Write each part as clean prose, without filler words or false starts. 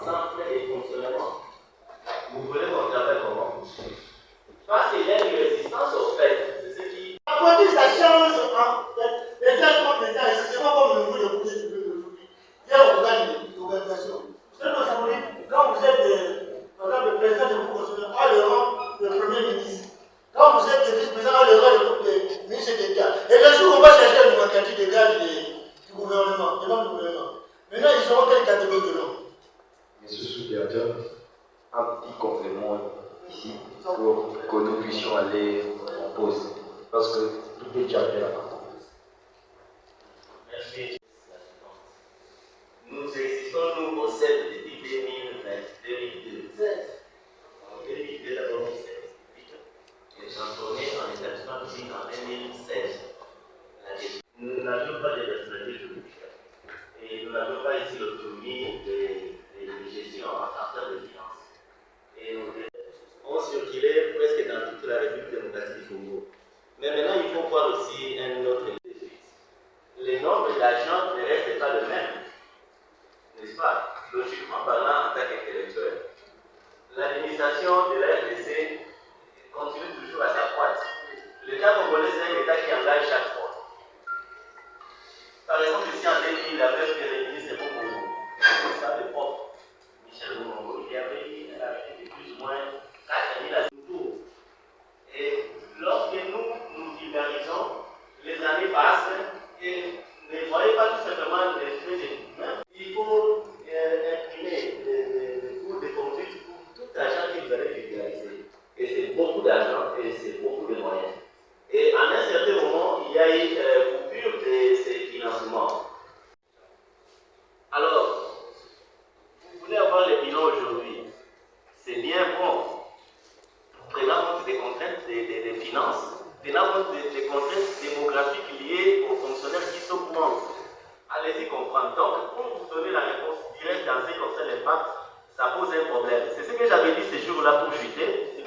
ensemble et fonctionnement. Vous voulez qu'on travaille comment? Parce qu'il y a une résistance au fait. C'est ce qui. Quand ça change, les gens comme les gens, c'est pas comme le niveau de projet de l'aujourd'hui. Il y a l'organisation. Vous savez, quand vous êtes, par exemple, le président de groupe constitutionnel, à le rang le premier ministre. Quand vous êtes le vice-président, à le rang le ministre d'État. Et le jour où on va chercher une quantité de gaz du gouvernement, des membres du gouvernement, maintenant ils seront quelle catégorie de l'homme? Monsieur Sous-Directeur, un petit complément ici pour que nous puissions aller en pause. Parce que tout est déjà fait là-bas. Merci. Nous existons, nous, au 7 depuis 2016. En 2002, d'abord, on s'est transformé en établissement public en 2016. Nous n'avions pas de personnalité judiciaire. Et nous n'avions pas ici l'autonomie de gestion en termes de finances. Et on circulait presque dans toute la République démocratique du Congo. Mais maintenant, il faut voir aussi un autre défi. Le nombre d'agents ne reste pas le même. N'est-ce pas? Logiquement parlant, en tant qu'intellectuel. L'administration de la RDC continue toujours à s'accroître. L'État congolais, c'est un État qui engage chaque fois. Par exemple, ici en 2000, il avait fait le ministre de Congo, ça de propre, Michel Bongo, il avait fait plus ou moins 4 000 azoutous. Et lorsque nous vulgarisons, les années passent et ne voyez pas tout simplement les faits de même. Il faut imprimer des cours de conduite pour tout argent que vous allez vulgariser. Et c'est beaucoup d'argent et c'est beaucoup de moyens. Et à un certain moment, il y a eu coupure de ces financements. Alors, vous voulez avoir le bilan aujourd'hui, c'est bien bon. Prenant compte des contraintes des finances, tenant compte des contraintes démographiques liées aux fonctionnaires qui s'augmentent. Allez-y comprendre. Donc, pour vous donner la réponse directe en ce qui concerne l'impact, ça pose un problème. C'est ce que j'avais dit ce jour-là pour chuter.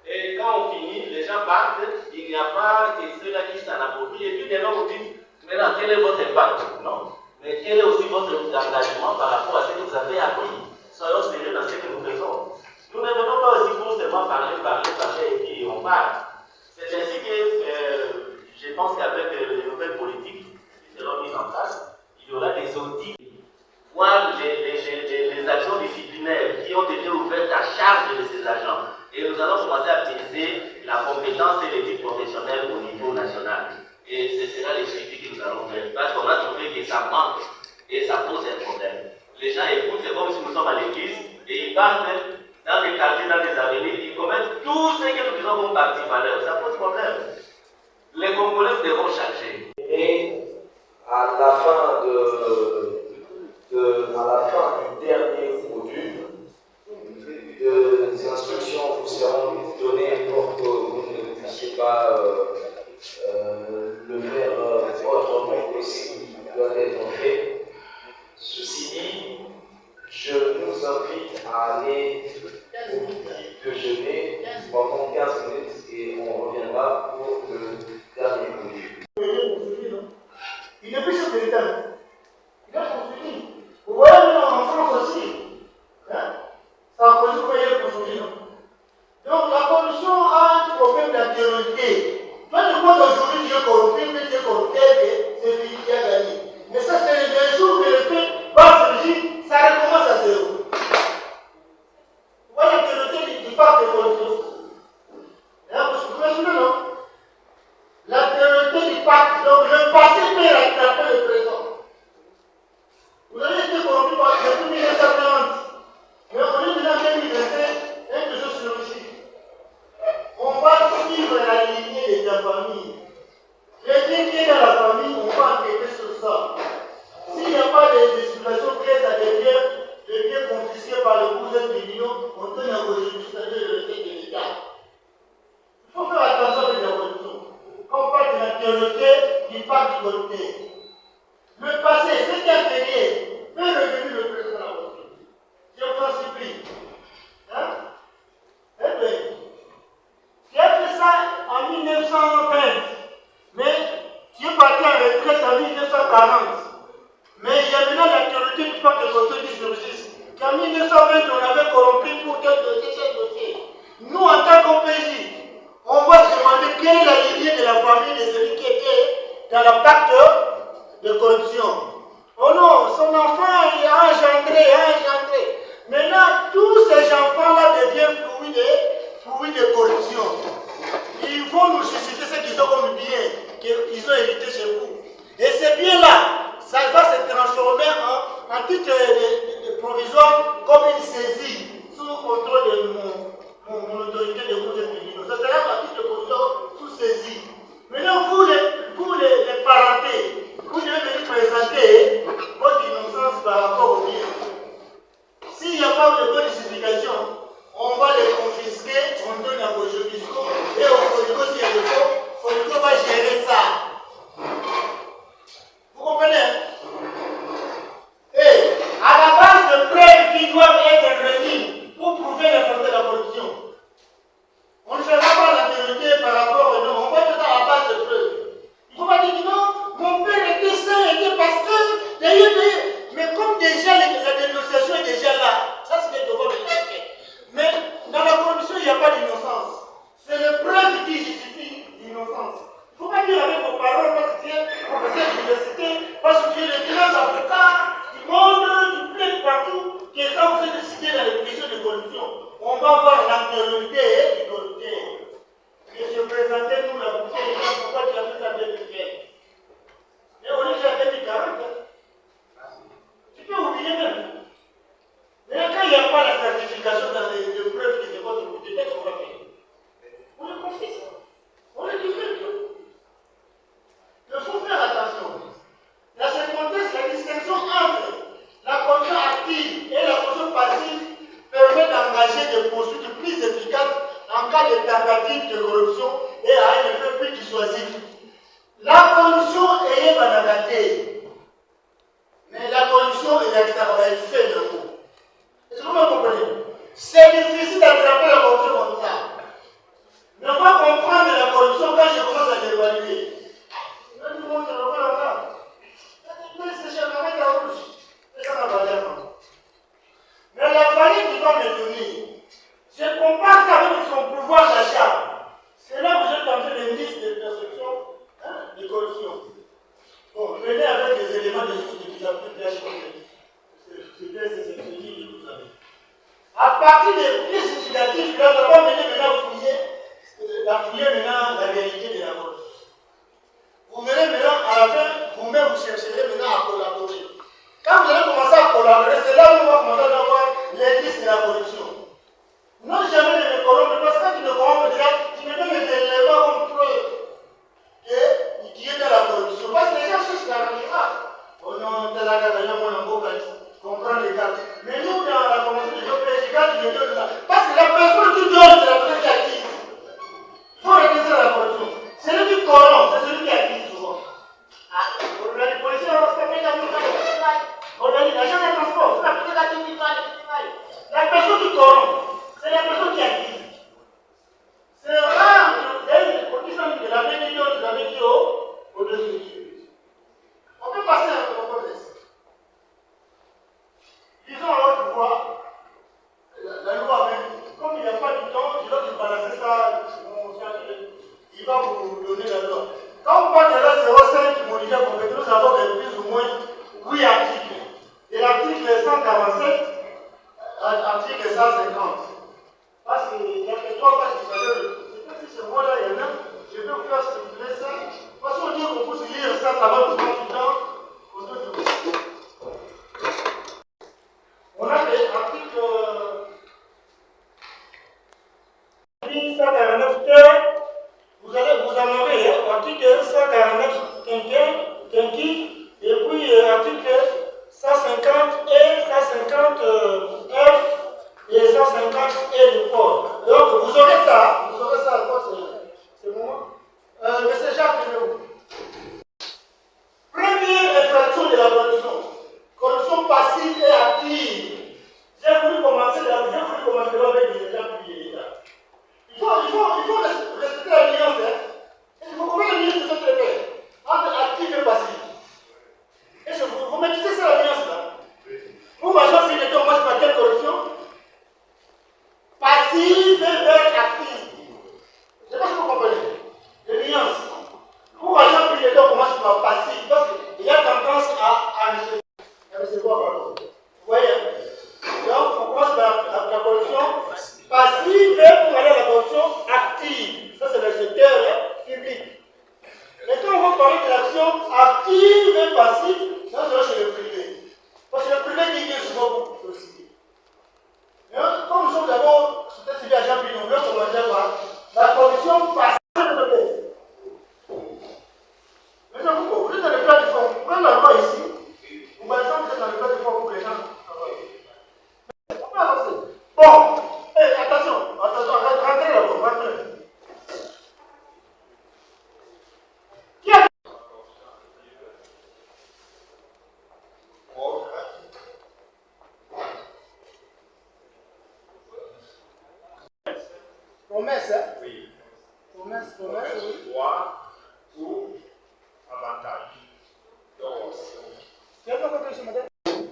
Et quand on finit, les gens partent, il n'y a pas que ceux-là qui s'en approprient. Et puis, les gens vous disent, maintenant, quel est votre impact? Non. Mais quel est aussi votre engagement par rapport à ce que vous avez appris? Soyons sérieux dans ce que nous faisons. Nous ne venons pas aussi pour seulement parler, et puis on parle. C'est ainsi que je pense qu'avec les nouvelles politiques qui seront mises en place, il y aura des audits, voire les actions disciplinaires qui ont été ouvertes à charge de ces agents. Et nous allons commencer à peser la compétence et l'éthique professionnelle au niveau national. Et ce sera les suivis que nous allons faire. Parce qu'on a trouvé que ça manque et ça pose un problème. Les gens écoutent, c'est comme si nous sommes à l'église et ils partent dans des quartiers, dans des avenues, ils commettent tout ce que nous disons comme parti valeur. Ça pose problème. Les Congolais devront changer. Et à la fin du dernier module, des instructions vous seront données pour que vous ne puissiez pas le faire autrement que ce qui doit être fait. Ceci dit, je nous invite à aller au petit déjeuner pendant 15 minutes et on reviendra pour le dernier module. Il est plus chef de l'État. Il a construit. Vous voyez, nous, en France aussi. Hein? Ça a produit quoi, il a construit. Donc, la corruption a un problème d'antériorité. Toi, tu penses aujourd'hui que tu es corrompu, que tu es corrupté, que c'est lui qui a gagné. Mais ça, c'est le jour que le fait va se dire, ça recommence à zéro. Vous voyez l'antériorité du pacte de corruption. Vous comprenez, non? L'antériorité du pacte, donc le passé peut rattraper le présent. Vous avez été corrompu depuis 1940. Mais aujourd'hui, en 2025, quelque chose se réussit. On va suivre la lignée de ta famille. Quelqu'un qui est dans la famille, on va enquêter sur ça. S'il n'y a pas de situations très à des biens confisqués par le cousin de l'Union, on donne un régime, c'est-à-dire le fait de l'État. Il faut faire attention avec la corruption. Quand on parle de l'antériorité, il parle du corrupté. Le passé, ce qui a gagné, peut revenir le président de la République. Je vous en supplie. Hein? Eh bien, tu as fait ça en 1920, mais tu es parti en retraite en 1940. Mais il y a maintenant l'autorité du pacte de contrôle qui surgit. qu'en 1920, on avait corrompu pour tel dossier. Nous, en tant qu'OPJ, on va se demander quelle est la lignée de la famille de celui qui était dans le pacte de corruption. Oh non, son enfant a engendré. Maintenant, tous ces enfants-là deviennent fruits de corruption. Ils vont nous justifier ce qu'ils ont comme bien, qu'ils ont hérité chez vous. Et ces biens-là, ça va se transformer en titre de provisoire comme une saisie sous contrôle de mon autorité de vous et ça sera un titre de provisoire sous saisie. Maintenant, vous les parentés, vous devez venir présenter votre innocence par rapport au bien. S'il n'y a pas de bonne justification, on va les confisquer, on donne à vos juridictions et au Folico, s'il y a des faux, Folico va gérer ça. Vous comprenez? Et à la base de preuves qui doivent être réunies pour prouver l'effort de la corruption, on ne fera pas la vérité par rapport au nom, on va être à la base de preuves. Il ne faut pas dire que non, mon père était saint, était pasteur, mais comme déjà la dénonciation est déjà là, ça c'est le devoir de l'État. Mais dans la corruption, il n'y a pas d'innocence. C'est le preuve qui justifie l'innocence. Il ne faut pas dire avec vos paroles, parce que tu es professeur d'université, parce que tu es le grand avocat du monde, du plaît partout, que quand vous êtes décidé dans les questions de corruption, on va voir l'antériorité du corrupteur. Monsieur, présentez-nous la bouteille, pourquoi tu as fait ça bien bouteille. Mais on est déjà à 2040. Tu peux oublier même. Mais quand il n'y a pas la certification dans les preuves qui c'est votre bouteille, qu'est-ce qu'on va faire? On est confisque. On est divulgue. Il faut faire attention. Dans ce contexte, la distinction entre la corruption active et la corruption passive permet d'engager des poursuites plus efficaces en cas de tentative de corruption et à un effet plus dissuasif. La corruption est banalisée, mais la corruption est extraordinaire, elle fait le coup. Est-ce que vous me comprenez? C'est difficile d'attraper la corruption comme ça. Ne pas comprendre la corruption quand je commence à l'évaluer. Tout le monde se le voit là-bas. C'est chez la mec à rouge. C'est ça ma valeur. Mais la valeur qui va me donner, je compare ça avec son pouvoir d'achat. C'est là que vous êtes en train de liste de perception de corruption. Bon, venez avec des éléments de source qui s'appliquent bien chez c'est fini, vous savez. À partir des pièces significatives, là, on va mener maintenant fouiller maintenant la vérité de la corruption. Vous verrez maintenant, à la fin, vous-même vous chercherez maintenant à collaborer. Quand vous allez commencer à collaborer, c'est là où on va commencer à avoir l'indice de la corruption. Non jamais de me corrompre, parce que quand tu me corrompes, tu me donnes des éléments comme preuve qui est dans la corruption. Parce que les gens cherchent la miracle. Oh non, tel agent, moi, on va comprendre les cartes. Mais nous, dans la convention des OPJ, quand tu me donnes ça, parce que la personne qui donne, c'est la personne qui acquise. Il faut retenir la corruption. Celui qui corrompt, c'est celui qui acquise souvent. On a les policiers, on se fait la travail. On a dit l'agent de transport, c'est la personne qui travaille. La personne qui corrompt, c'est la personne qui acquise. C'est rare que les gens de la même million, de la même au-dessus. On peut passer à notre contexte. Disons à l'autre voie, la loi même, comme il n'y a pas du temps, je dois te balancer ça, il va vous donner la loi. Quand on parle de la 05 modifiée complète, nous avons plus ou moins 8 articles. Et l'article 147, article 150. Parce qu'il y a que 3 pages qui s'appellent. Je ne sais pas si c'est moi là, il y en a. Je vais vous faire circuler ça. Parce qu'on dit qu'on peut se lire ça, ça va vous prendre du temps. On a des articles 149 terres. Vous en aurez article 149 quinqui, et puis article 150 et 150 F et 150 et du port. Donc vous aurez ça à quoi c'est moi. Monsieur Jacques, première infraction de la corruption passive et active. J'ai voulu commencer avec les exemples de l'État. Il faut respecter la nuance. Il faut combien de nuances que je traite entre actif et passif. Est-ce que vous maîtrisez ça la nuance là? Vous, ma chance, moi je ne suis pas tel la commission passe le test. Monsieur Foucault, vous êtes dans le plat du fond. Vous prenez la loi ici, vous m'avez dit que vous êtes dans le plat du fond pour que les gens travaillent. On peut avancer. Bon, attention, rentrez là-bas, rentrez. Qui a promesse, hein? Oui. Promesse, oui. Droit ou avantage. Donc,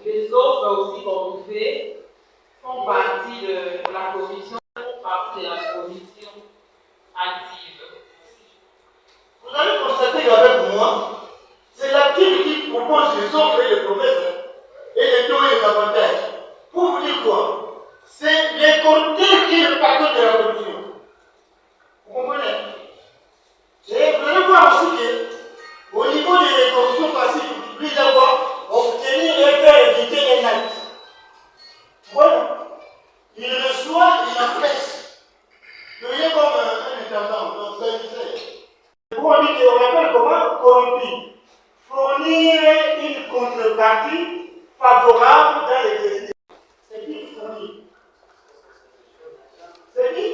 les autres aussi qu'on vous fait font partie de la commission, font partie de la commission active. Vous allez constater qu'avec moi, c'est l'actif qui propose les offres et les promesses et les taux et les avantages. Pour vous dire quoi? C'est les compteurs qui est le paquet de la commission. Vous comprenez? Et vous allez voir aussi qu'au niveau des commissions passives, vous publiez d'abord obtenir et faire éviter un acte. Voilà. Il reçoit, il empêche. Il est comme un intendant, donc c'est un fait. Pour on dit qu'on appelle comment? Corrompu. Fournir une contrepartie favorable dans les décisions. C'est qui qui fournit? C'est qui?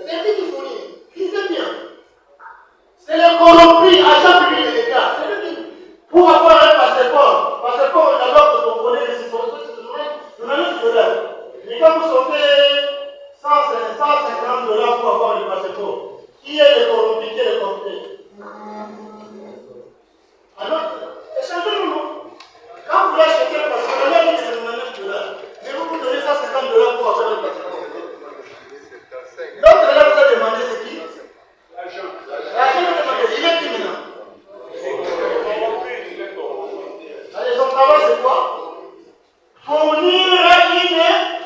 C'est qui qui fournit? Lisez bien. C'est le corrompu agent public de l'État. C'est lui qui, pour avoir un passeport, d'abord que vous connaissez les situations, journaliste de l'heure. Mais quand vous sortez 150 $ pour avoir le passeport, qui est le corrompu, qui est le corrompu? Alors, échangez le nom. Quand vous voulez acheter un passeport, on a dit que c'est 99 $. Mais vous donnez 150 $ pour avoir le passeport. L'autre là vous a demandé c'est qui? L'agent. L'agent a demandé, il est qui maintenant? Allez, son travail c'est quoi? Fournir une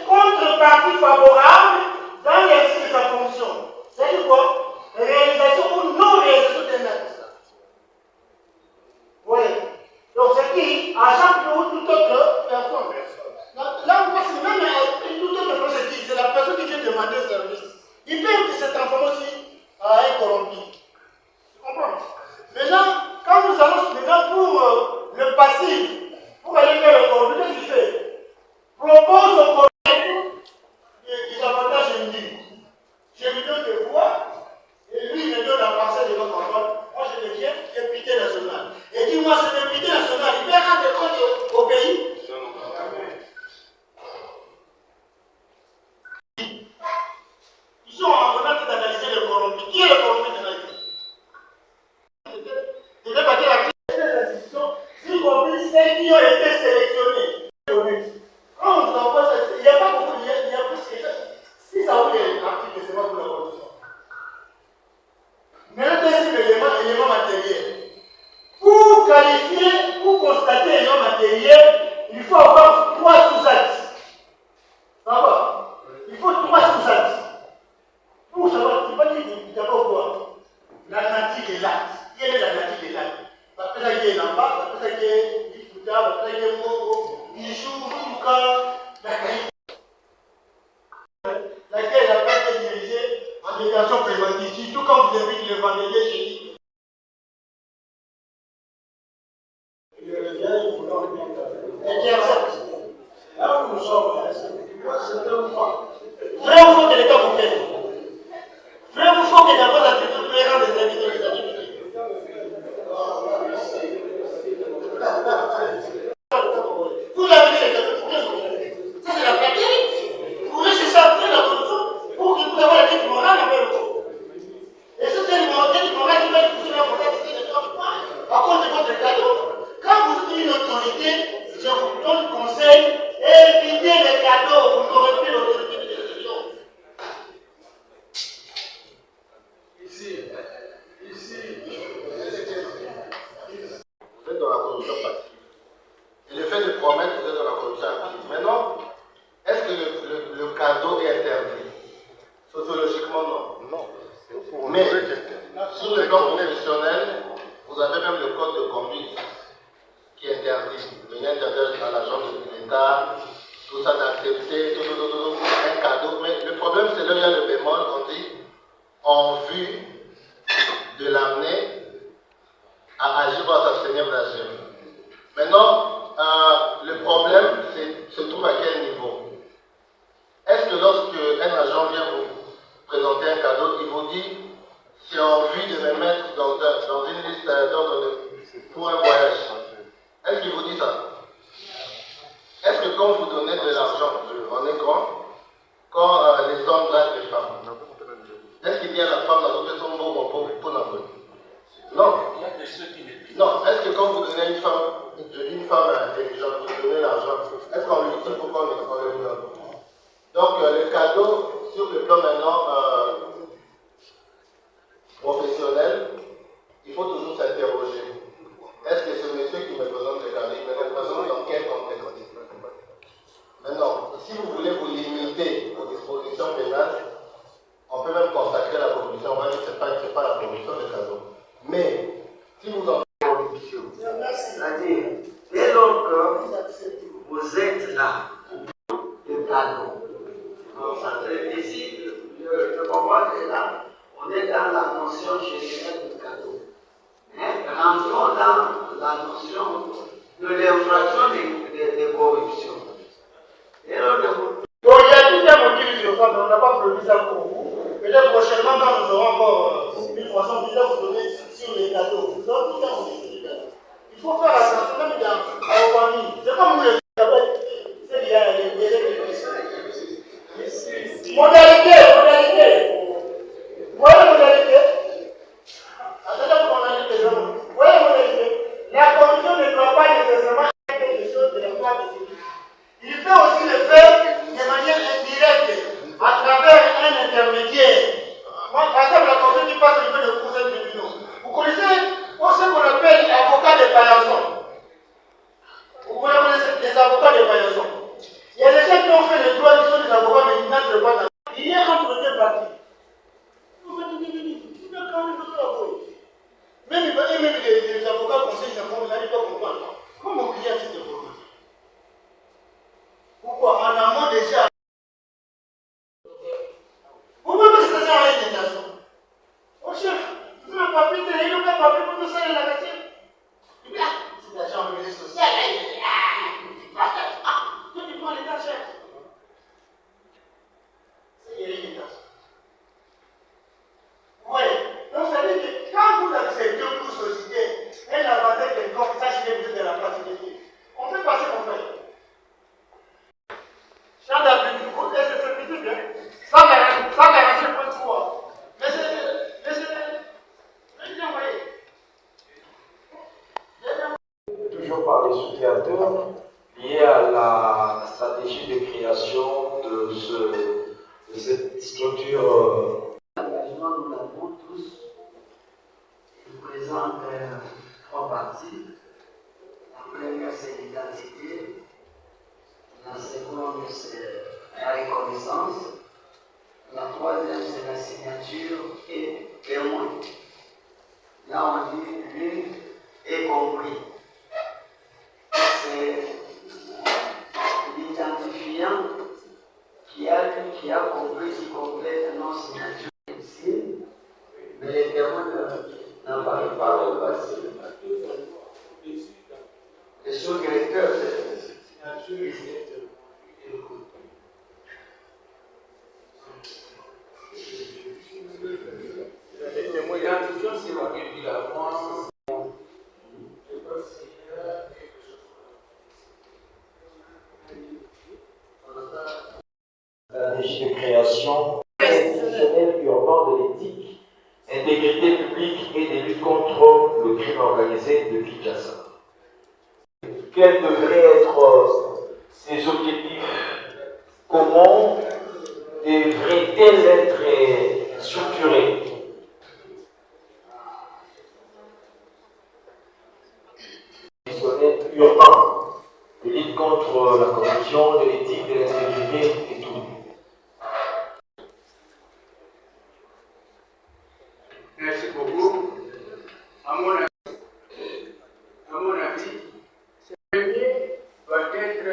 contrepartie favorable dans l'exercice de sa fonction. C'est quoi? Réalisation ou non réalisation d'un acte. Oui. Donc c'est qui? Agent ou toute autre personne. Là on passe même à une toute autre personne, c'est la personne qui vient demander service. Il peut se transformer aussi à un corrompu. Tu comprends? Maintenant, quand nous allons maintenant pour le passif, pour aller vers le corrompu, qu'est-ce qu'il fait? Propose au corrompu des avantages induits. Je lui donne des voix, et lui il me donne la parcelle de notre contrôle. Moi je deviens député national. Et dis-moi, ce député national, il peut rendre compte au pays? Ils sont en train d'analyser le corrompu. Qui est le corrompu de la vie? Je vais partir à ces institutions, y compris celles qui ont été sélectionnées. Quand on vous envoie ça, il n'y a pas beaucoup, il y a plus que ça. Si ça vous est article, c'est pas pour la corruption. Maintenant, deuxième élément matériel. Pour qualifier, pour constater l'élément matériel, il faut avoir 3 sous-axes. Ça va? Il faut 3 sous-axes. Pour savoir, tu vas dire d'abord quoi? La nature de l'acte. Quelle est la nature de l'acte? Après ça, il y a l'embarque, après ça, il y a l'ifouta, après ça, il y a Mogo, Bijou, Mouka, la qualité. Laquelle n'a pas été dirigée en détention préventive. Surtout quand vous invitez le vendredi chez lui. Et qui accepte. Là où nous sommes, c'est un point. Vrai ou faux que l'État vous fait? Vrai ou faux que dans vos activités, vous pouvez rendre des invités aux États-Unis? Vous l'avez dit, ça c'est la pratique. Vous pouvez chercher à faire la corruption pour que vous ayez la tête morale avec vous. Et ce tête morale qui va être poussée dans votre activité de transport à cause de votre cadeau. Quand vous dites une autorité, je vous donne conseil, évitez les cadeaux, vous corrompez l'autorité de gestion. Vous êtes dans la corruption passive. Et le fait de promettre, vous êtes dans la corruption active. Maintenant, est-ce que le cadeau est interdit? Sociologiquement, non. Non. Mais, sur le plan professionnel, vous avez même le code de conduite qui interdit. Il interdit à l'agent de l'État tout ça d'accepter, un cadeau. Mais le problème, c'est là où il y a le bémol, on dit, en vue de l'amener à agir ou à s'abstenir d'agir. Maintenant, le problème se trouve à quel niveau? Est-ce que lorsque un agent vient vous présenter un cadeau, il vous dit j'ai envie de me mettre dans une liste d'ordre pour un voyage? Est-ce qu'il vous dit ça? Est-ce que quand vous donnez de l'argent, on est quand les hommes draguent les femmes, est-ce qu'il dit à la femme dans l'autre son beau pour l'envoyer? Non. Non. Est-ce que quand vous donnez une femme intelligente, vous donnez l'argent, est-ce qu'on lui dit pourquoi on le donne? Donc le cadeau, sur le plan maintenant professionnel, il faut toujours s'interroger. Est-ce que ce monsieur qui me présente le cadeau, il me le présente dans quel contexte? Maintenant, si vous voulez vous limiter aux dispositions pénales, on peut même consacrer la corruption, on va dire que ce n'est pas la corruption de cadeau. Mais, si vous en faites corruption, c'est-à-dire, dès lors que vous êtes là, le cadeau, ici, le combat est là, on est dans la notion générale du cadeau. Rentrons dans la notion de l'infraction de corruption. Et donc, il y a tout un motif sur ça, mais on n'a pas prévu ça pour vous. Peut-être prochainement, quand nous aurons encore 1300 visas, vous donner sur les cadeaux. Nous avons tout un motif sur les cadeaux. Il faut faire attention, même dans la famille. C'est comme vous les savez, c'est lié à les modalité. Vous voyez modalité? Attendez, modalité. Vous voyez modalité? La corruption ne doit pas nécessairement être quelque chose de la part de celui. Il peut aussi le faire de manière indirecte, à travers un intermédiaire. Moi, par exemple, la corruption qui passe au niveau de conseils tribunaux. Vous connaissez ce qu'on appelle avocat de paillasson. Vous connaissez les avocats de paillasson. Il y a des gens qui ont fait le droit, qui sont des avocats, mais ils n'entrent pas dans. Il y a entre les deux parties. Même les avocats conseillent, ils n'arrivent pas à comprendre. Comment mon client s'est développé? Pourquoi? En amont déjà. Pourquoi me stresser en l'indignation? Oh chef, vous n'avez pas pu tenir le papier pour nous serrer la matière. C'est l'agent de ministre social, toi tu prends l'état chef. C'est l'irritation. Oui, donc ça veut dire que quand vous acceptez pour solliciter un avantage quelconque, sachez que vous êtes de la pratique. On peut passer mon frère. Sans d'habitude, vous êtes ce bien. Sans garantie pour le pouvoir. Mais bien envoyé. Toujours par les sous-créateurs, liés à la stratégie de création de cette structure. L'engagement, nous l'avons tous. Il présente trois parties. La première, c'est l'identité. La seconde, c'est la reconnaissance. La troisième, c'est la signature et témoin. Là, on dit lu et compris. C'est l'identifiant qui a lu, qui a compris, qui complète non signature ici. Mais les témoins n'apparaissent pas au passé. Le sous-directeur, c'est la signature ici. Les témoins identifiants, c'est la révélation. Stratégie de création institutionnelle urbaine de l'éthique, intégrité publique et des luttes contre le crime organisé de Kinshasa. Quels devraient être ces objectifs? Comment devraient-elles être structurées? Urbain, de lutte contre la corruption, de l'éthique, de l'intégrité et tout. Merci beaucoup. À mon avis, ce premier doit être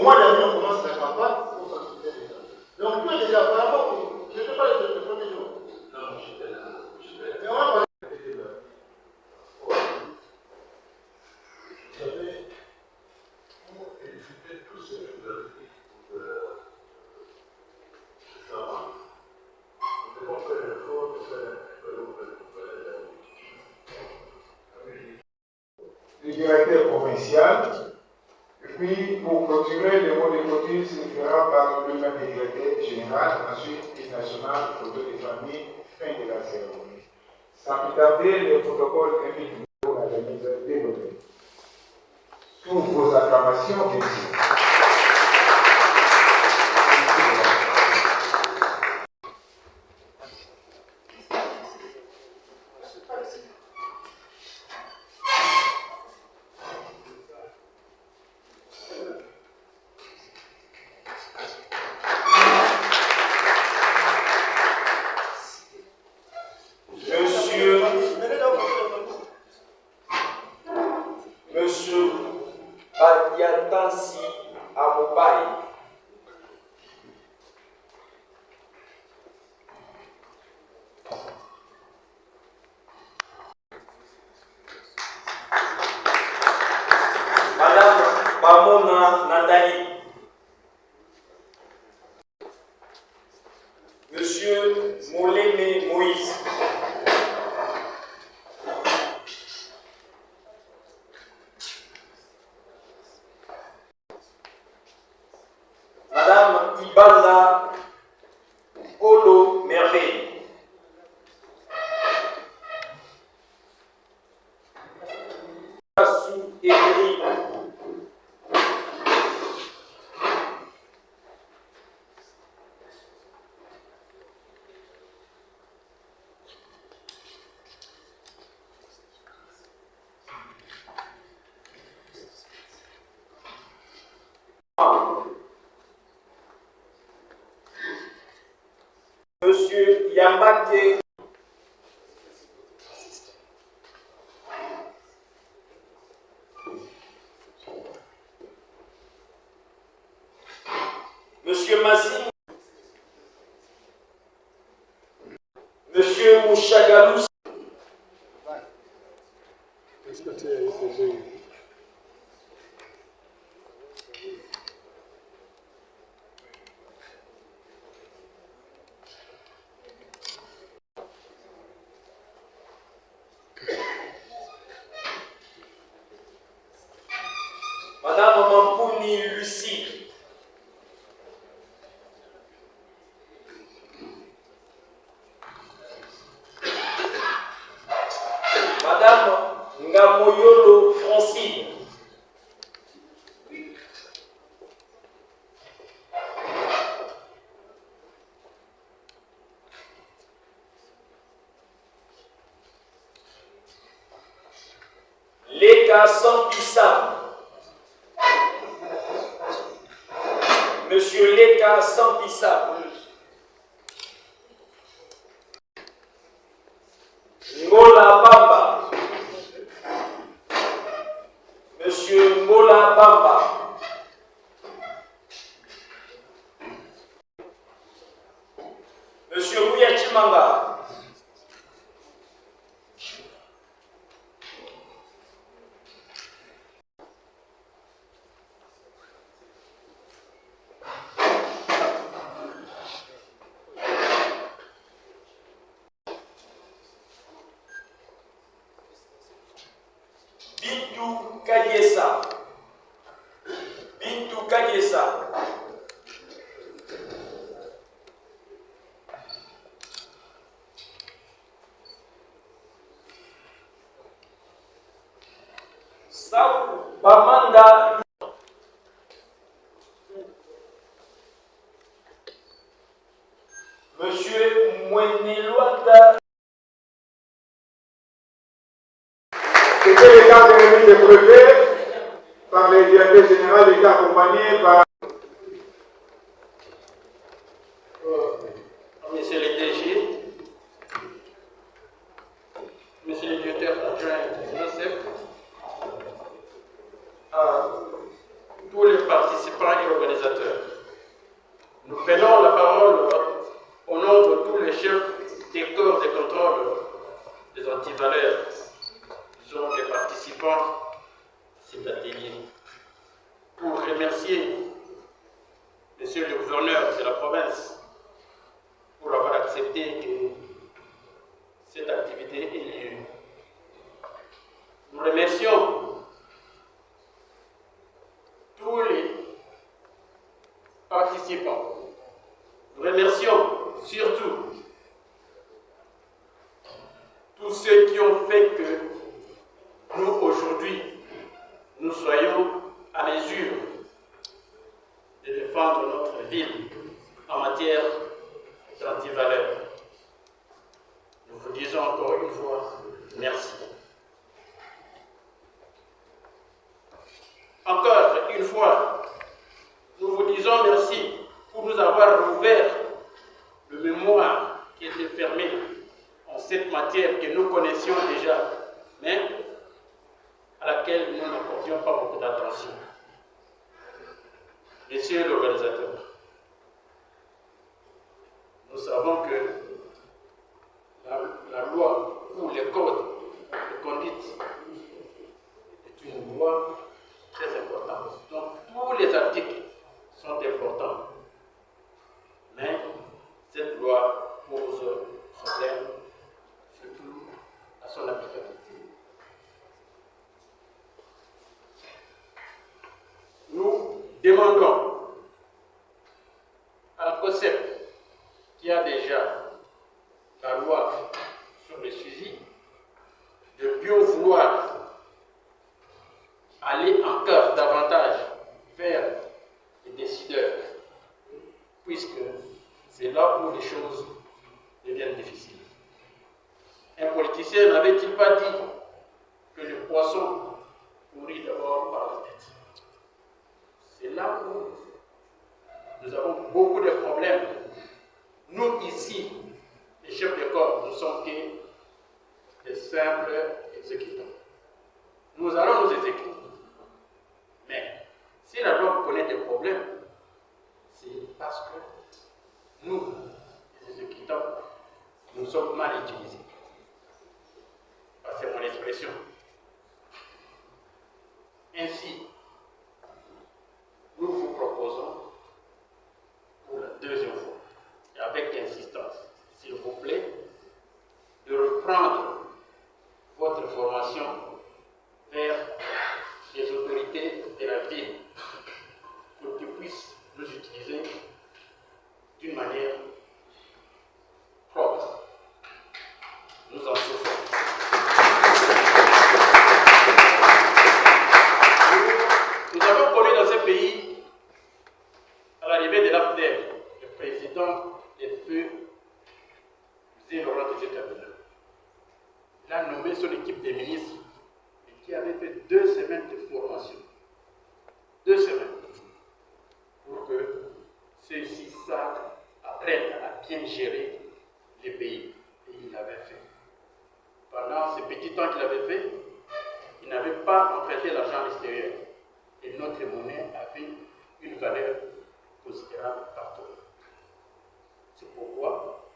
Au mois d'avril, on commence la campagne pour s'occuper déjà. Donc, tout est déjà par rapport au. Je ne sais pas le premier jour. Non, j'étais là. Mais on va parler. Vous savez, pour éviter tous ces choses nous devons faire l'effort de faire le directeur provincial. Et puis, pour clôturer, le mot de clôture se fera par le même directeur général, ensuite le national, photo de famille, fin de la cérémonie. Sans plus tarder, le protocole invite pour la remise des brevets. Sous vos acclamations, bien sûr. Monsieur Badiatansi Amobai. Madame Bamona Nathalie. Monsieur Moleme Moïse. Madame Ibala Olo Merveille. Kassou Eri. Monsieur Yambake Monsieur Mazin, Monsieur Mouchagalous, Madame Mampouni Lucie, Madame Ngamoyolo Francine, Leka Sampissam, Monsieur Leka Sampissam, Ngola Bamba, Monsieur Ngola Bamba, Monsieur Mouya Chimanga, Bintou Kadiesa, Bintou Kadiesa, Sabu Bamanda, Monsieur Mwenilwata. C'était le cas de remise des brevets par le directeur général, était accompagné par Monsieur le DG, Monsieur le directeur adjoint de l'OCEP, à tous les partenaires. participants et organisateurs. Nous prenons la parole au nom de tous les chefs des corps de contrôle des antivaleurs qui sont les participants à cet atelier pour remercier Monsieur le gouverneur de la province pour avoir accepté que cette activité ait lieu. Nous remercions tous les participants. Nous remercions surtout tous ceux qui ont fait que nous, aujourd'hui, nous soyons à mesure de défendre notre ville en matière d'antivaleurs. Nous vous disons encore une fois merci. Encore une fois, nous vous disons merci pour nous avoir ouvert le mémoire qui était fermé en cette matière que nous connaissions déjà, mais à laquelle nous n'accordions pas beaucoup d'attention. Messieurs l'organisateur, nous savons que la loi ou les codes de conduite est une loi très importante. Donc tous les articles sont importants. Mais cette loi pose problème, surtout à son applicabilité. Nous demandons à la COSEP, qui a déjà la loi sur le suivi, de bien vouloir aller encore davantage vers les décideurs, puisque c'est là où les choses deviennent difficiles. Un politicien n'avait-il pas dit que le poisson pourrit d'abord par la tête? C'est là où nous avons beaucoup de problèmes. Nous, ici, les chefs de corps, nous sommes que des simples exécutants. Nous allons nous exécuter. Mais si la loi connaît des problèmes, c'est parce que nous, les exécutants, nous sommes mal utilisés. C'est mon expression. Ainsi, nous vous proposons pour la deuxième fois, et avec insistance, s'il vous plaît, de reprendre votre formation vers les autorités de la ville pour qu'ils puissent nous utiliser d'une manière propre. Nous en souffrons. Nous avons connu dans ce pays, à l'arrivée de l'AFDEL, le président des feux, M. Laurent Kabila. Il a nommé son équipe de ministres qui avait fait 2 semaines de formation. 2 semaines. Pour que ceux-ci apprennent à bien gérer les pays. Et il l'avait fait. Pendant ce petit temps qu'il avait fait, il n'avait pas emprunté l'argent extérieur. Et notre monnaie avait une valeur considérable partout. C'est pourquoi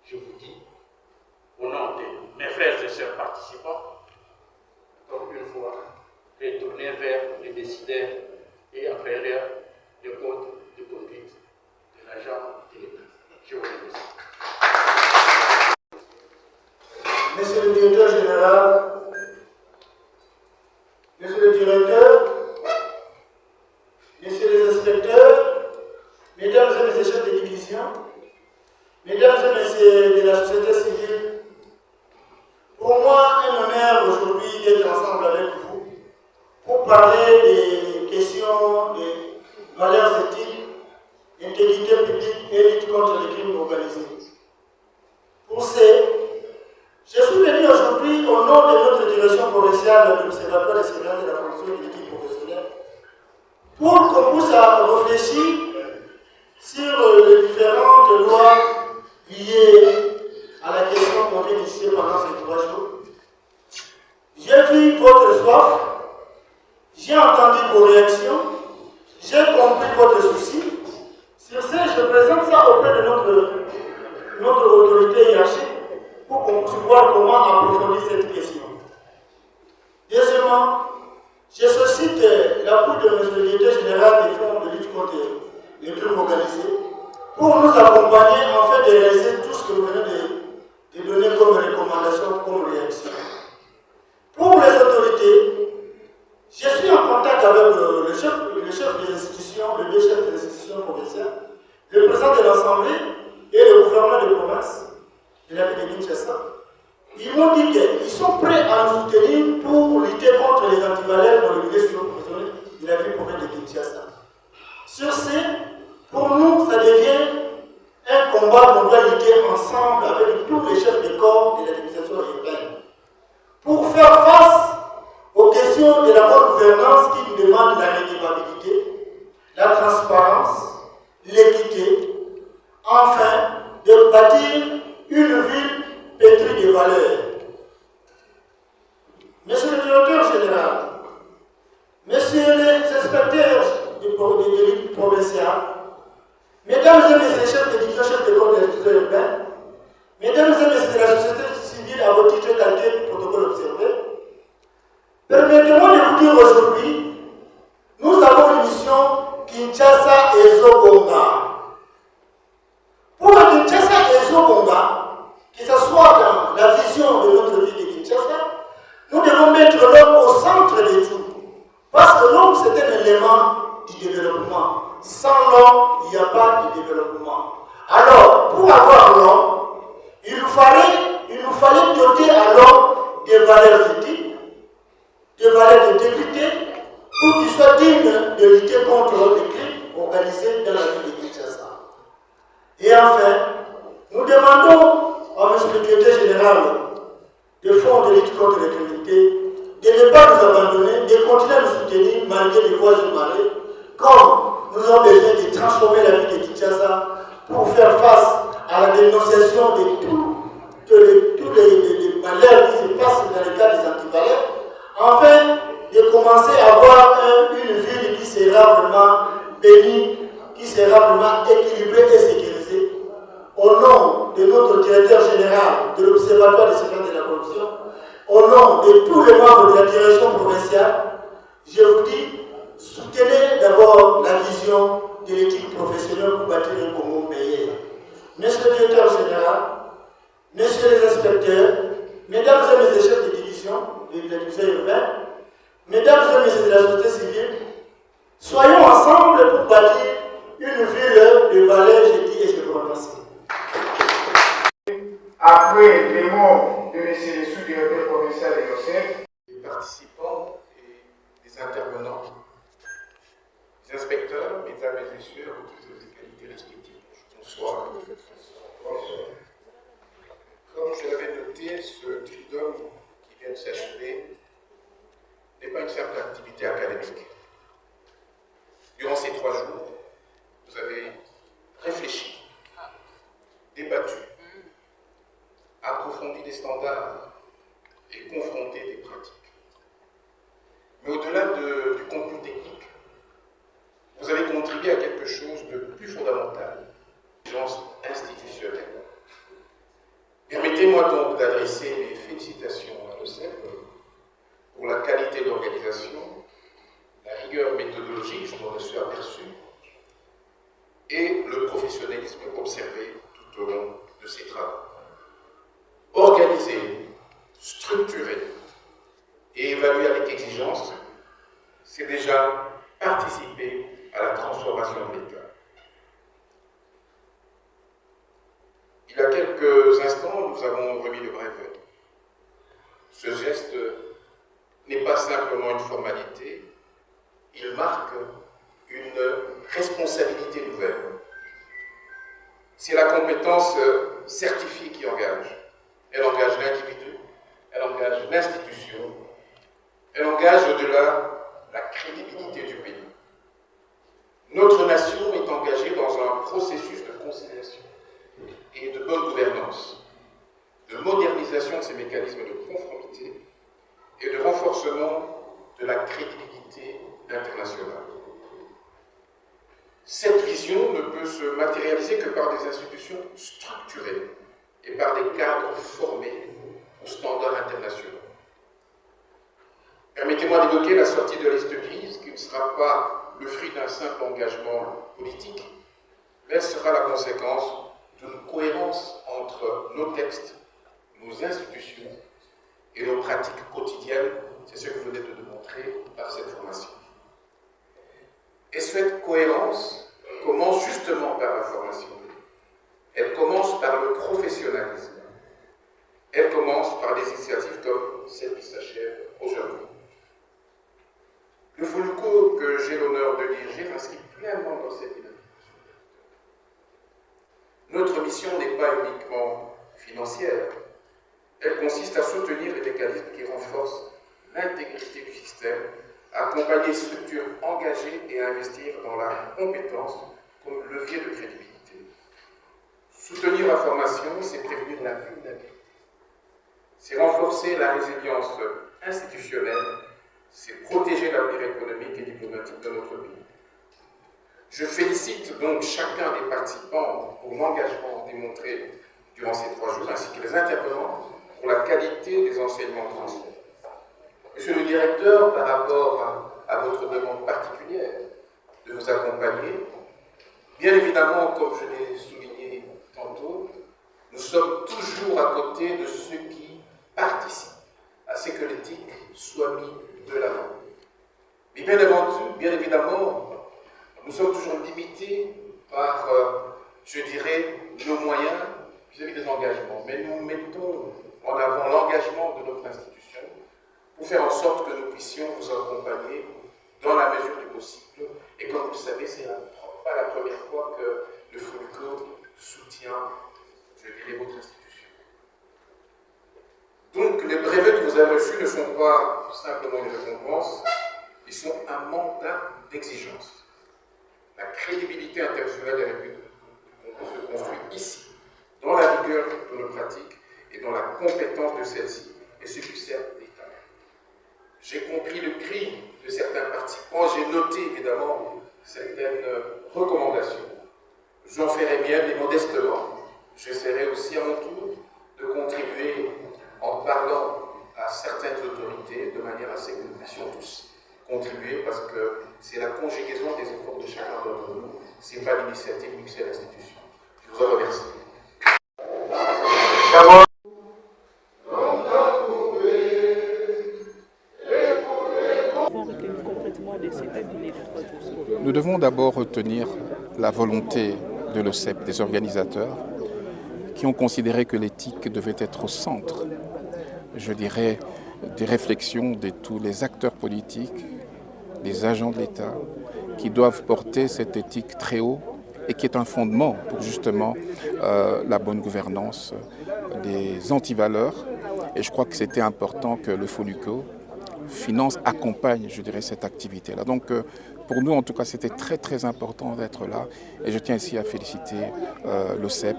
je vous dis, au nom de mes frères et sœurs participants, encore une fois, retourner vers les décideurs et après leur le code de conduite de l'agent de l'État. Je vous remercie. Monsieur le directeur général, monsieur le directeur, messieurs les inspecteurs, mesdames et messieurs chefs de division, mesdames et messieurs de la société civile, pour moi, un honneur aujourd'hui d'être ensemble avec vous pour parler des questions de valeurs éthiques, intégrité publique et lutte contre les crimes organisés. Pour je suis venu aujourd'hui au nom de notre direction provinciale de l'Observatoire des services de la fonction de l'équipe professionnelle pour qu'on puisse réfléchir sur les différentes lois liées à la question qu'on vient discuter pendant ces 3 jours. J'ai vu votre soif, j'ai entendu vos réactions, j'ai j'ai compris votre souci. Sur ce, je présente ça auprès de notre autorité hiérarchique pour qu'on puisse voir comment approfondir cette question. Deuxièmement, je sollicite l'appui de notre directeur général des fonds de lutte contre les crimes organisés pour nous accompagner en fait de réaliser tout ce que vous venez de donner comme recommandation, comme réaction. Pour les autorités, je suis en contact avec le chef des institutions, le deux chefs des institutions provinciales, le président de l'Assemblée et le gouvernement de province de la ville de Kinshasa. Ils m'ont dit qu'ils sont prêts à nous soutenir pour lutter contre les antivaleurs dans le milieu socio-professionnel de la ville provinciale de Kinshasa. Sur ce, pour nous, ça devient un combat qu'on doit lutter ensemble avec tous les chefs de corps de l'administration urbaine pour faire face aux questions de la bonne gouvernance qui nous demandent la redevabilité, la transparence, l'équité, enfin, de bâtir une ville pétrie de valeurs. Monsieur le directeur général, messieurs les inspecteurs de l'élite provinciale, mesdames et messieurs les chefs de division, chefs de corps de l'institution urbaine, mesdames et messieurs de la société civile à votre titre qualité du protocole observé, permettez-moi de vous dire aujourd'hui, nous avons une mission Kinshasa et Zobonga. Pour le Kinshasa et Zobonga, que ce soit dans la vision de notre vie de Kinshasa, nous devons mettre l'homme au centre de tout. Parce que l'homme, c'est un élément du développement. Sans l'homme, il n'y a pas de développement. Alors, pour avoir l'homme, il nous fallait doter à l'homme des valeurs éthiques, des valeurs d'intégrité, pour qu'il soit digne de lutter contre les crimes organisés dans la ville de Kinshasa. Et enfin, nous demandons à M. le directeur général des fonds de lutte contre les criminalités de ne pas nous abandonner, de continuer à nous soutenir malgré les voies et marées, comme nous avons besoin de transformer la vie de Kinshasa pour faire face à la dénonciation de tous les malheurs qui se passent dans le cas des antivaleurs, afin de commencer à avoir une ville qui sera vraiment bénie, qui sera vraiment équilibrée et sécurisée. Au nom de notre directeur général de l'Observatoire des secrets de la corruption, au nom de tous les membres de la direction provinciale, je vous dis, soutenez d'abord la vision de l'équipe professionnelle pour bâtir un Congo meilleur. Monsieur le directeur général, messieurs les inspecteurs, mesdames et messieurs les chefs de division de la division urbaine, mesdames et messieurs de la société civile, soyons ensemble pour bâtir une ville de valeur, je dis et je vous remercie. Après les mots de M. le sous-directeur provincial de l'OCEF, les participants et les intervenants, les inspecteurs, mesdames et messieurs, en toutes les qualités respectives. Bonsoir. Comme je l'avais noté, ce triduum qui vient de s'achever n'est pas une simple activité académique. Durant ces 3 jours, vous avez réfléchi, débattu, approfondi des standards et confronté des pratiques. Mais au-delà du contenu technique, vous avez contribué à quelque chose de plus fondamental, l'intelligence institutionnelle. Permettez-moi donc d'adresser mes félicitations à l'OCEF pour la qualité de l'organisation, la rigueur méthodologique, je m'en suis aperçu, et le professionnalisme observé tout au long de ces travaux. Organiser, structurer et évaluer avec exigence, c'est déjà participer à la transformation de l'État. Il y a quelques instants, nous avons remis le brevet. Ce geste n'est pas simplement une formalité, il marque une responsabilité nouvelle. C'est la compétence certifiée qui engage. Elle engage l'individu, elle engage l'institution, elle engage au-delà la crédibilité du pays. Notre nation est engagée dans un processus de conciliation et de bonne gouvernance, de modernisation de ses mécanismes de conformité et de renforcement de la crédibilité internationale. mission ne peut se matérialiser que par des institutions structurées et par des cadres formés aux standards internationaux. Permettez-moi d'évoquer la sortie de la liste grise, qui ne sera pas le fruit d'un simple engagement politique, mais elle sera la conséquence d'une cohérence entre nos textes, nos institutions et nos pratiques quotidiennes. C'est ce que vous venez de démontrer par cette formation. Et cette cohérence commence justement par la formation. Elle commence par le professionnalisme. Elle commence par des initiatives comme celle qui s'achève aujourd'hui. Le FOLUCO que j'ai l'honneur de diriger s'inscrit pleinement dans cette dynamique. Notre mission n'est pas uniquement financière. Elle consiste à soutenir les mécanismes qui renforcent l'intégrité du système, à accompagner les structures engagées et à investir dans la compétence comme levier de crédibilité. Soutenir la formation, c'est prévenir la vulnérabilité. C'est renforcer la résilience institutionnelle, c'est protéger l'avenir économique et diplomatique de notre pays. Je félicite donc chacun des participants pour l'engagement démontré durant ces 3 jours, ainsi que les intervenants pour la qualité des enseignements transmis. Monsieur le directeur, par rapport à votre demande particulière de nous accompagner, bien évidemment, comme je l'ai souligné tantôt, nous sommes toujours à côté de ceux qui participent à ce que l'éthique soit mise de l'avant. Mais bien avant tout, bien évidemment, nous sommes toujours limités par, je dirais, nos moyens vis-à-vis des engagements. Mais nous mettons en avant l'engagement de notre institution pour faire en sorte que nous puissions vous accompagner dans la mesure du possible. Et comme vous le savez, ce n'est pas la première fois que le FOLUCO soutient, je dirais, votre institution. Donc, les brevets que vous avez reçus ne sont pas simplement une récompense, ils sont un mandat d'exigence. La crédibilité internationale des républiques se construit ici, dans la rigueur de nos pratiques et dans la compétence de celle-ci, et ce qui sert l'État. J'ai compris le cri de certains participants, j'ai noté évidemment certaines recommandations. J'en ferai mienne et modestement, j'essaierai aussi à mon tour de contribuer en parlant à certaines autorités de manière à ce que nous puissions tous contribuer, parce que c'est la conjugaison des efforts de chacun d'entre nous, ce n'est pas l'initiative, mais c'est l'institution. Je vous en remercie. Nous devons d'abord retenir la volonté de l'OCEP, des organisateurs, qui ont considéré que l'éthique devait être au centre, je dirais, des réflexions de tous les acteurs politiques, des agents de l'État, qui doivent porter cette éthique très haut et qui est un fondement pour justement la bonne gouvernance des antivaleurs. Et je crois que c'était important que le FOLUCO finance, accompagne, je dirais, cette activité-là. Donc, pour nous, en tout cas, c'était très, très important d'être là. Et je tiens ici à féliciter l'OCEP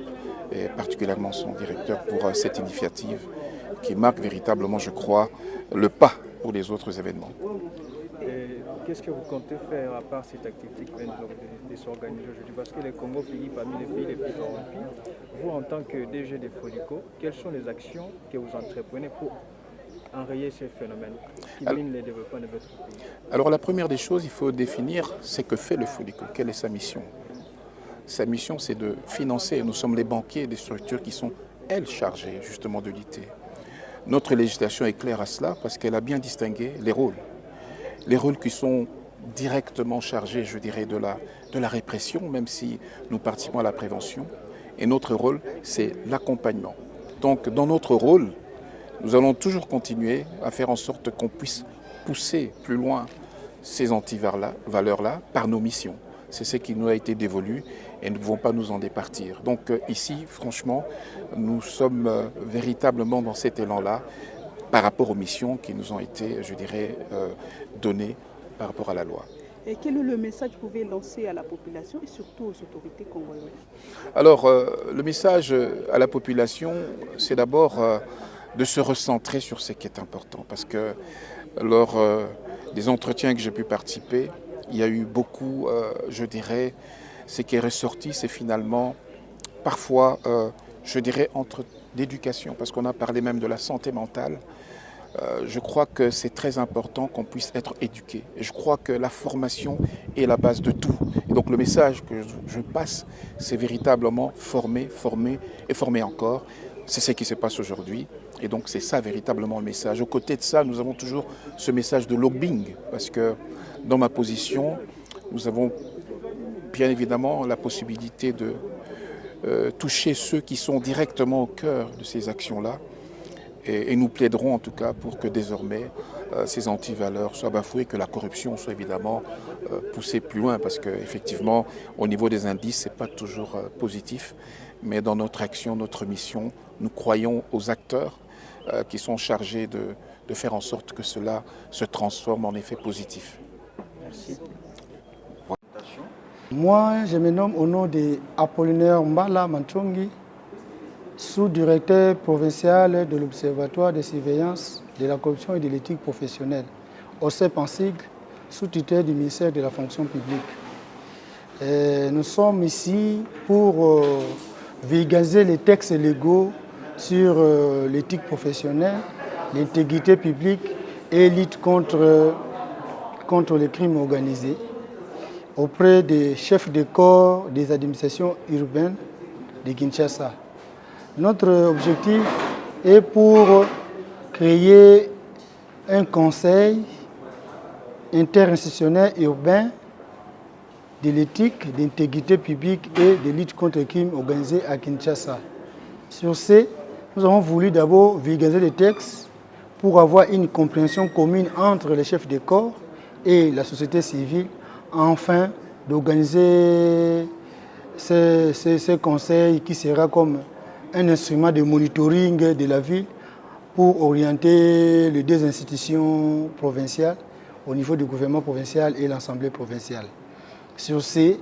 et particulièrement son directeur pour cette initiative qui marque véritablement, je crois, le pas pour les autres événements. Qu'est-ce que vous comptez faire à part cette activité qui vient de s'organiser aujourd'hui? Parce que le Congo finit parmi les pays les plus corrompus. Vous, en tant que DG de FOLUCO, quelles sont les actions que vous entreprenez pour enrayer ces phénomènes qui minent le développement de votre pays? Alors la première des choses, il faut définir ce que fait le FOLUCO, quelle est sa mission. Sa mission, c'est de financer, nous sommes les banquiers des structures qui sont, elles, chargées justement de lutter. Notre législation est claire à cela parce qu'elle a bien distingué les rôles. Les rôles qui sont directement chargés, je dirais, de la répression, même si nous participons à la prévention. Et notre rôle, c'est l'accompagnement. Donc, dans notre rôle, nous allons toujours continuer à faire en sorte qu'on puisse pousser plus loin ces antivaleurs-là par nos missions. C'est ce qui nous a été dévolu et nous ne pouvons pas nous en départir. Donc ici, franchement, nous sommes véritablement dans cet élan-là par rapport aux missions qui nous ont été, je dirais, données par rapport à la loi. Et quel est le message que vous pouvez lancer à la population et surtout aux autorités congolaises? Alors, le message à la population, c'est d'abord de se recentrer sur ce qui est important. Parce que lors des entretiens que j'ai pu participer, il y a eu beaucoup, je dirais, ce qui est ressorti, c'est finalement parfois, je dirais, entre d'éducation, parce qu'on a parlé même de la santé mentale. Je crois que c'est très important qu'on puisse être éduqué. Et je crois que la formation est la base de tout. Et donc le message que je passe, c'est véritablement former, former et former encore. C'est ce qui se passe aujourd'hui. Et donc c'est ça véritablement le message. Aux côtés de ça, nous avons toujours ce message de lobbying. Parce que dans ma position, nous avons bien évidemment la possibilité de toucher ceux qui sont directement au cœur de ces actions-là. Et nous plaiderons en tout cas pour que désormais ces antivaleurs soient bafouées, que la corruption soit évidemment poussée plus loin, parce qu'effectivement, au niveau des indices, ce n'est pas toujours positif. Mais dans notre action, notre mission, nous croyons aux acteurs qui sont chargés de faire en sorte que cela se transforme en effet positif. Merci. Moi, je me nomme au nom d'Apollinaire Mbala Manchongi, sous-directeur provincial de l'Observatoire de surveillance de la corruption et de l'éthique professionnelle, OCEP en sigle, sous-tutelle du ministère de la fonction publique. Nous sommes ici pour vulgariser les textes légaux sur l'éthique professionnelle, l'intégrité publique et lutte contre les crimes organisés auprès des chefs de corps des administrations urbaines de Kinshasa. Notre objectif est pour créer un conseil interinstitutionnel urbain de l'éthique, d'intégrité publique et de lutte contre les crimes organisés à Kinshasa. Sur ce, nous avons voulu d'abord vulgariser les textes pour avoir une compréhension commune entre les chefs de corps et la société civile, afin d'organiser ce conseil qui sera comme un instrument de monitoring de la ville pour orienter les deux institutions provinciales au niveau du gouvernement provincial et l'Assemblée provinciale. Sur ce,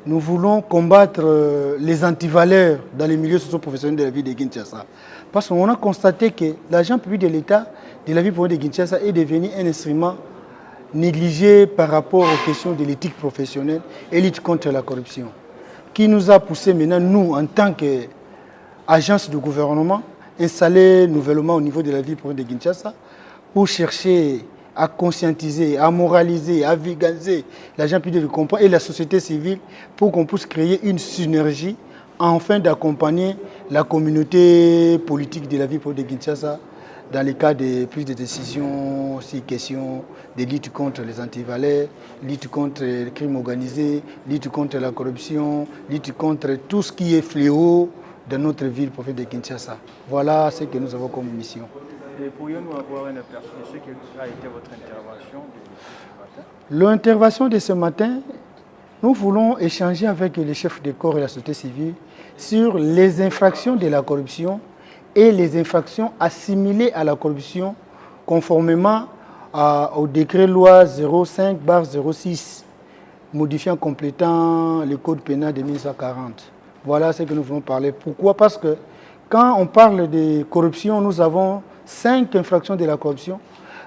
nous voulons combattre les antivaleurs dans les milieux socio-professionnels de la ville de Kinshasa. Parce qu'on a constaté que l'agent public de l'État de la ville provinciale de Kinshasa est devenu un instrument négligé par rapport aux questions de l'éthique professionnelle et lutte contre la corruption, qui nous a poussé maintenant, nous, en tant qu'agence de gouvernement, installée nouvellement au niveau de la ville provinciale de Kinshasa, pour chercher à conscientiser, à moraliser, à vulgariser l'agent public de comprendre et la société civile pour qu'on puisse créer une synergie afin d'accompagner la communauté politique de la ville provinciale de Kinshasa dans le cas de prise de décision, si question de lutte contre les antivaleurs, lutte contre les crimes organisés, lutte contre la corruption, lutte contre tout ce qui est fléau dans notre ville province de Kinshasa. Voilà ce que nous avons comme mission. Et pourrions-nous avoir un aperçu de ce qui a été votre intervention de ce matin? L'intervention de ce matin, nous voulons échanger avec les chefs de corps et la société civile sur les infractions de la corruption et les infractions assimilées à la corruption conformément au décret loi 05/06 modifiant, complétant le code pénal de 1940. Voilà ce que nous voulons parler. Pourquoi? Parce que quand on parle de corruption, nous avons 5 infractions de la corruption.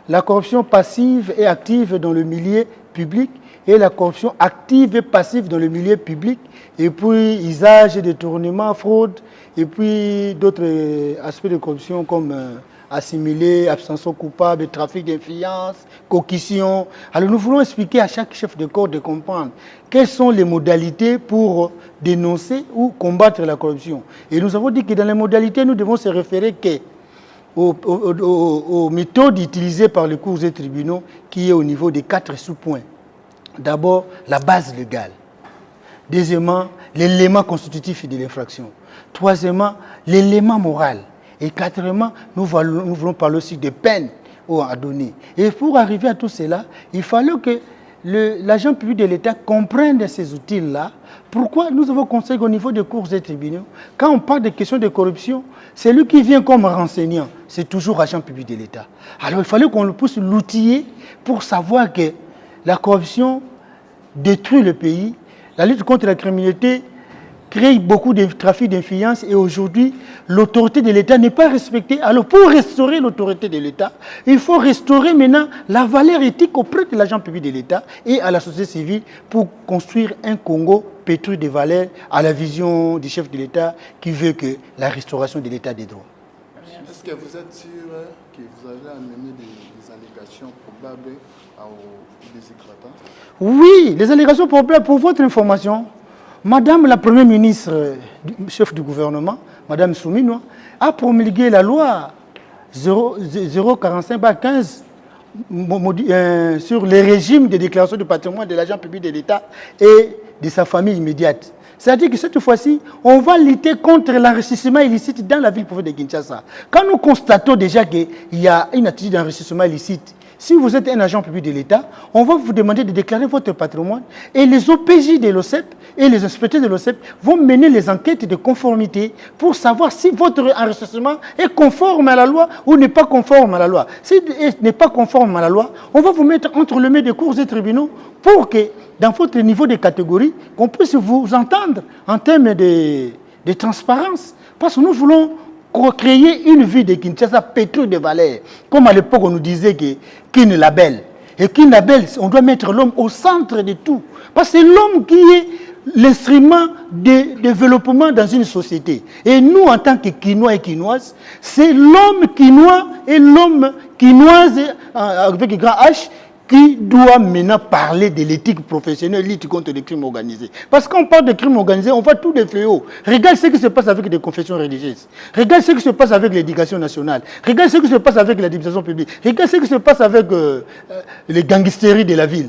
La corruption passive et active dans le milieu public et la corruption active et passive dans le milieu public, et puis usage, détournement, fraude, et puis d'autres aspects de corruption comme assimilé, abstention coupable, trafic d'influence, coquillon. Alors nous voulons expliquer à chaque chef de corps de comprendre quelles sont les modalités pour dénoncer ou combattre la corruption. Et nous avons dit que dans les modalités, nous devons se référer aux méthodes utilisées par les cours et tribunaux, qui est au niveau des 4 sous-points. D'abord, la base légale. Deuxièmement, l'élément constitutif de l'infraction. Troisièmement, l'élément moral. Et quatrièmement, nous voulons parler aussi des peines à donner. Et pour arriver à tout cela, il fallait que l'agent public de l'État comprenne ces outils-là. Pourquoi nous avons conseillé qu'au niveau des cours et tribunaux, quand on parle de questions de corruption, c'est lui qui vient comme renseignant, c'est toujours agent public de l'État. Alors il fallait qu'on puisse l'outiller pour savoir que la corruption détruit le pays, la lutte contre la criminalité crée beaucoup de trafic d'influence et aujourd'hui, l'autorité de l'État n'est pas respectée. Alors, pour restaurer l'autorité de l'État, il faut restaurer maintenant la valeur éthique auprès de l'agent public de l'État et à la société civile pour construire un Congo pétri de valeurs à la vision du chef de l'État qui veut que la restauration de l'État des droits. Est-ce que vous êtes sûr que vous allez amener des allégations probables aux désécratants? Oui, les allégations probables, pour votre information, Madame la Première ministre, chef du gouvernement, Madame Soumino, a promulgué la loi 045-15 sur les régimes de déclaration de patrimoine de l'agent public de l'État et de sa famille immédiate. C'est-à-dire que cette fois-ci, on va lutter contre l'enrichissement illicite dans la ville-province de Kinshasa. Quand nous constatons déjà qu'il y a une attitude d'enrichissement illicite, si vous êtes un agent public de l'État, on va vous demander de déclarer votre patrimoine et les OPJ de l'OCEP et les inspecteurs de l'OCEP vont mener les enquêtes de conformité pour savoir si votre enrichissement est conforme à la loi ou n'est pas conforme à la loi. S'il n'est pas conforme à la loi, on va vous mettre entre les mains des cours et tribunaux pour que, dans votre niveau de catégorie, qu'on puisse vous entendre en termes de transparence. Parce que nous voulons créer une vie de Kinshasa pétrie de valeurs. Comme à l'époque, on nous disait qu'une label. Et qu'une label, on doit mettre l'homme au centre de tout. Parce que c'est l'homme qui est l'instrument de développement dans une société. Et nous, en tant que Quinois et Quinoises, c'est l'homme quinois et l'homme quinoise, avec un grand H, qui doit maintenant parler de l'éthique professionnelle, lutte contre les crimes organisés. Parce qu'on parle de crimes organisés, on voit tous les fléaux. Regarde ce qui se passe avec les confessions religieuses. Regarde ce qui se passe avec l'éducation nationale. Regarde ce qui se passe avec l'administration publique. Regarde ce qui se passe avec les gangsteries de la ville.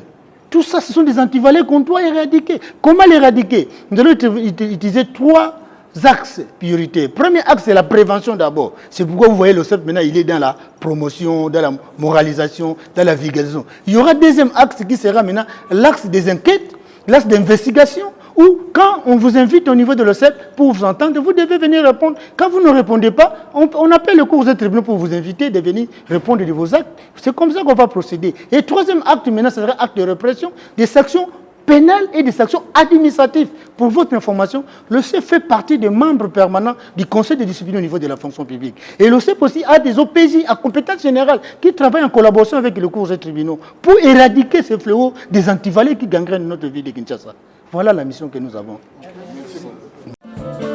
Tout ça, ce sont des antivaleurs qu'on doit éradiquer. Comment l'éradiquer? Nous allons utiliser 3 axes prioritaires. Premier axe, c'est la prévention d'abord. C'est pourquoi vous voyez le CEP maintenant, il est dans la promotion, dans la moralisation, dans la vulgarisation. Il y aura deuxième axe qui sera maintenant l'axe des enquêtes, l'axe d'investigation, où quand on vous invite au niveau de l'OCEP pour vous entendre, vous devez venir répondre. Quand vous ne répondez pas, on appelle le cours des tribunaux pour vous inviter de venir répondre de vos actes. C'est comme ça qu'on va procéder. Et troisième acte maintenant, ce sera acte de répression, des sanctions pénales et des sanctions administratives. Pour votre information, le CEP fait partie des membres permanents du Conseil de discipline au niveau de la fonction publique. Et le CEP aussi a des OPJ à compétence générale qui travaillent en collaboration avec le cours des tribunaux pour éradiquer ces fléaux des antivaleurs qui gangrènent notre vie de Kinshasa. Voilà la mission que nous avons. Merci beaucoup.